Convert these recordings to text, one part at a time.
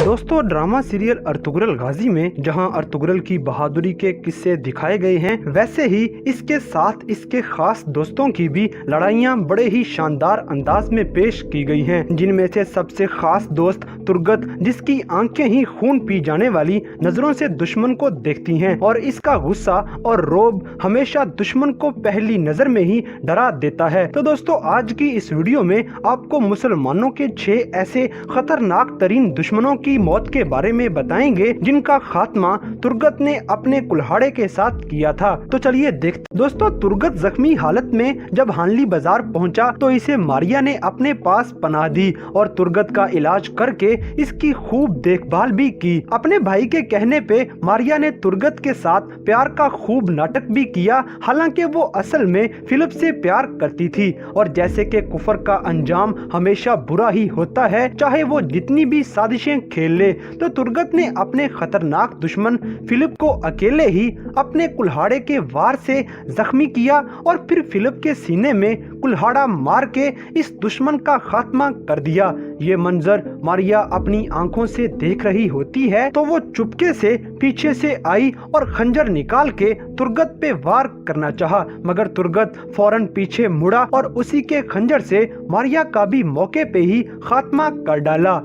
दोस्तों, drama serial Ertugrul गाजी में जहां अर्तुगरुल की बहादुरी के किस्से दिखाए गए हैं, वैसे ही इसके साथ इसके खास दोस्तों की भी लड़ाइयां बड़े ही शानदार अंदाज में पेश की गई हैं, जिनमें से सबसे खास दोस्त तुर्गत, जिसकी आंखें ही खून पी जाने वाली नजरों से दुश्मन को देखती हैं और इसका गुस्सा और रोब हमेशा दुश्मन को पहली नजर में ही डरा देता है। तो दोस्तों, आज की इस वीडियो में आपको मुसलमानों के 6 ऐसे खतरनाक तरीन दुश्मनों की मौत के बारे में बताएंगे जिनका खात्मा तुर्गत ने अपने कुल्हाड़े के साथ किया था। तो चलिए देखते। दोस्तों, तुर्गत जख्मी हालत में जब हानली बाजार पहुंचा तो इसे मारिया ने अपने पास पनाह दी और तुर्गत का इलाज करके इसकी खूब देखभाल भी की। अपने भाई के कहने पे मारिया ने तुर्गत के साथ प्यार का खूब नाटक भी किया, हालांकि वो असल में फिलिप से प्यार करती थी और जैसे कि कुफर का अंजाम हमेशा बुरा ही होता है, चाहे वो जितनी भी साजिशें खेल ले। तो तुर्गत ने अपने खतरनाक दुश्मन फिलिप को अकेले ही अपने कुल्हाड़े के वार से जख्मी किया और फिर फिलिप के सीने में कुल्हाड़ा मार के इस दुश्मन का खात्मा कर दिया। ये मंजर मारिया अपनी आंखों से देख रही होती है तो वो चुपके से पीछे से आई और खंजर निकाल के तुर्गत पे वार करना चाहा, मगर तुर्गत फौरन पीछे मुड़ा और उसी के खंजर से मारिया का भी मौके पे ही खात्मा कर डाला।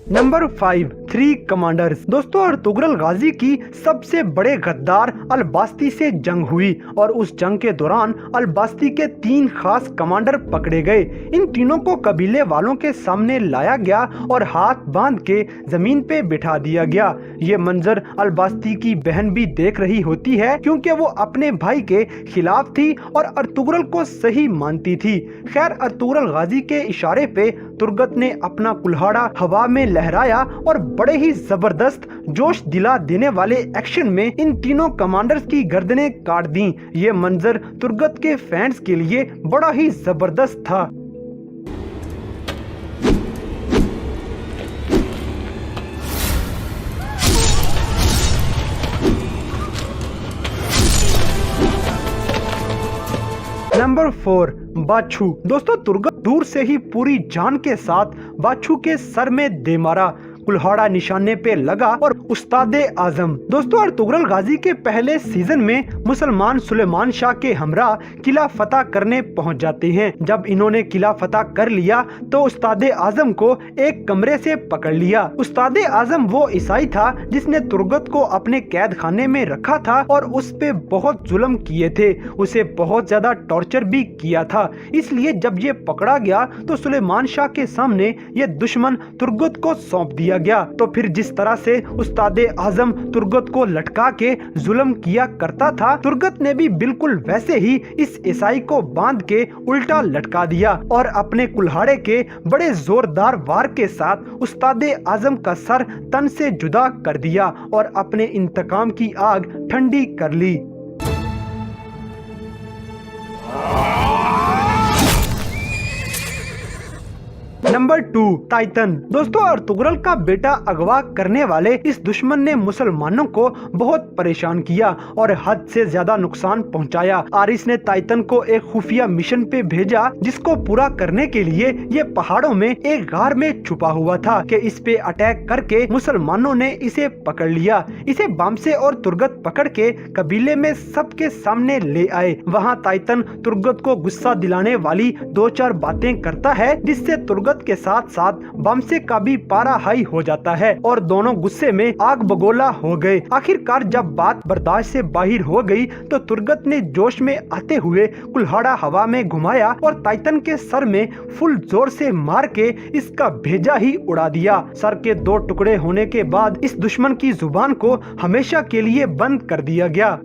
Number 5, 3 commanders. दोस्तों, अर्तुगरुल गाजी की सबसे बड़े गद्दार अल-बास्ती से जंग हुई और उस जंग के दौरान अल-बास्ती के 3 खास कमांडर पकड़े गए। इन तीनों को कबीले वालों के सामने लाया गया और हाथ बांध के जमीन पे बिठा दिया गया। ये मंजर अल-बास्ती की बहन भी देख रही होती है, क्योंकि वो अपने भाई के खिलाफ थी और अर्तुगरुल को सही मानती थी। खैर, अर्तुगरुल गाजी के इशारे पे तुर्गत ने अपना कुल्हाड़ा हवा में लहराया और बड़े ही जबरदस्त जोश दिला देने वाले एक्शन में इन तीनों कमांडर्स की गर्दनें काट दी। ये मंजर तुर्गत के फैंस के लिए बड़ा ही जबरदस्त था। नंबर 4, बाछू। दोस्तों, तुर्गत दूर से ही पूरी जान के साथ बाछू के सर में दे मारा। कुल्हाड़ा निशाने पे लगा और उस्तादे आजम। दोस्तों, अर्तुगरुल गाजी के पहले सीजन में मुसलमान सुलेमान शाह के हमरा किला फतह करने पहुंच जाते हैं। जब इन्होंने किला फतह कर लिया तो उस्तादे आजम को एक कमरे से पकड़ लिया। उस्तादे आजम वो ईसाई था जिसने तुर्गत को अपने कैद खाने में रखा था और उस पे बहुत जुल्म किए थे, उसे बहुत ज्यादा टॉर्चर भी किया था। इसलिए जब ये पकड़ा गया तो सुलेमान शाह के सामने ये दुश्मन तुर्गत को सौंप दिया गया। तो फिर जिस तरह से उस्तादे आजम तुर्गत को लटका के जुल्म किया करता था, तुर्गत ने भी बिल्कुल वैसे ही इस ईसाई को बांध के उल्टा लटका दिया और अपने कुल्हाड़े के बड़े जोरदार वार के साथ उस्तादे आजम का सर तन से जुदा कर दिया और अपने इंतकाम की आग ठंडी कर ली। Number 2, titan. दोस्तों, अर्तुगरुल का बेटा अगवा करने वाले इस दुश्मन ने मुसलमानों को बहुत परेशान किया और हद से ज्यादा नुकसान पहुंचाया। आरिस ने टाइटन को एक खुफिया मिशन पे भेजा, जिसको पूरा करने के लिए ये पहाड़ों में एक गार में छुपा हुआ था कि इस पे अटैक करके मुसलमानों ने इसे पकड़ लिया। इसे बामसे और तुर्गत पकड़ के कबीले में सबके सामने ले आए। वहाँ टाइटन तुर्गत को गुस्सा दिलाने वाली 2-4 बातें करता है, जिससे तुर्गत के साथ साथ बामसे का भी पारा हाई हो जाता है और दोनों गुस्से में आग बगोला हो गए। आखिरकार जब बात बर्दाश्त से बाहर हो गई तो तुर्गत ने जोश में आते हुए कुल्हाड़ा हवा में घुमाया और टाइटन के सर में फुल जोर से मार के इसका भेजा ही उड़ा दिया। सर के 2 टुकड़े होने के बाद इस दुश्मन की जुबान को हमेशा के लिए बंद कर दिया गया।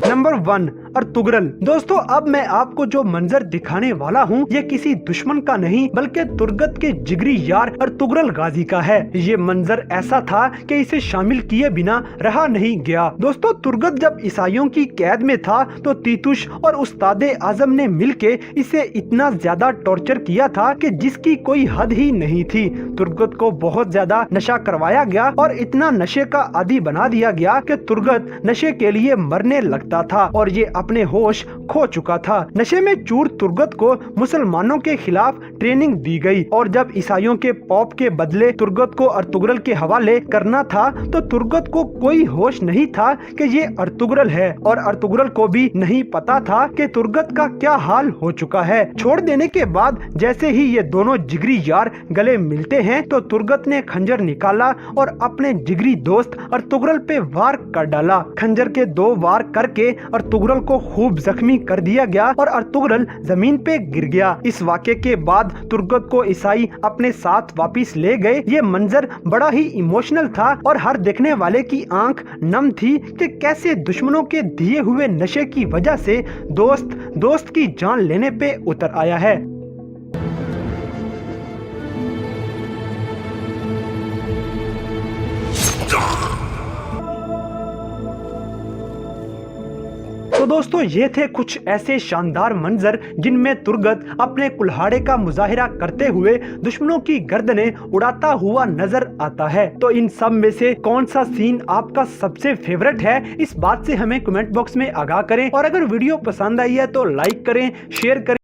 Number 1, Ertugrul. दोस्तों अब मैं आपको जो मंजर दिखाने वाला हूँ ये किसी दुश्मन का नहीं बल्कि तुर्गत के जिगरी यार अर्तुगरुल गाजी का है। ये मंजर ऐसा था कि इसे शामिल किए बिना रहा नहीं गया। दोस्तों तुर्गत जब ईसाइयों की कैद में था तो तीतुश और उस्तादे आजम ने मिलके इसे इतना ज्यादा टॉर्चर किया था कि जिसकी कोई हद ही नहीं थी। तुर्गत को बहुत ज्यादा नशा करवाया गया और इतना नशे का आदी बना दिया गया कि तुर्गत नशे के लिए मरने लगता था और ये अपने होश खो चुका था। नशे में चूर तुर्गत को मुसलमानों के खिलाफ ट्रेनिंग दी गई और जब ईसाइयों के पॉप के बदले तुर्गत को अर्तुगरुल के हवाले करना था तो तुर्गत को कोई होश नहीं था कि ये अर्तुगरुल है और अर्तुगरुल को भी नहीं पता था कि तुर्गत का क्या हाल हो चुका है। छोड़ देने के बाद जैसे ही ये दोनों जिगरी यार गले मिलते हैं तो तुर्गत ने खंजर निकाला और अपने जिगरी दोस्त अर्तुगरुल पे वार कर डाला। खंजर के 2 वार करके अर्तुगरुल को खूब जख्मी कर दिया गया और अर्तुगरुल जमीन पे गिर गया। इस वाक़े के बाद तुर्गत को ईसाई अपने साथ वापिस ले गए। ये मंजर बड़ा ही इमोशनल था और हर देखने वाले की आंख नम थी कि कैसे दुश्मनों के दिए हुए नशे की वजह से दोस्त की जान लेने पे उतर आया है। तो दोस्तों ये थे कुछ ऐसे शानदार मंजर जिनमें तुर्गत अपने कुल्हाड़े का मुजाहिरा करते हुए दुश्मनों की गर्दनें उड़ाता हुआ नजर आता है। तो इन सब में से कौन सा सीन आपका सबसे फेवरेट है इस बात से हमें कमेंट बॉक्स में आगाह करें और अगर वीडियो पसंद आई है तो लाइक करें, शेयर करें।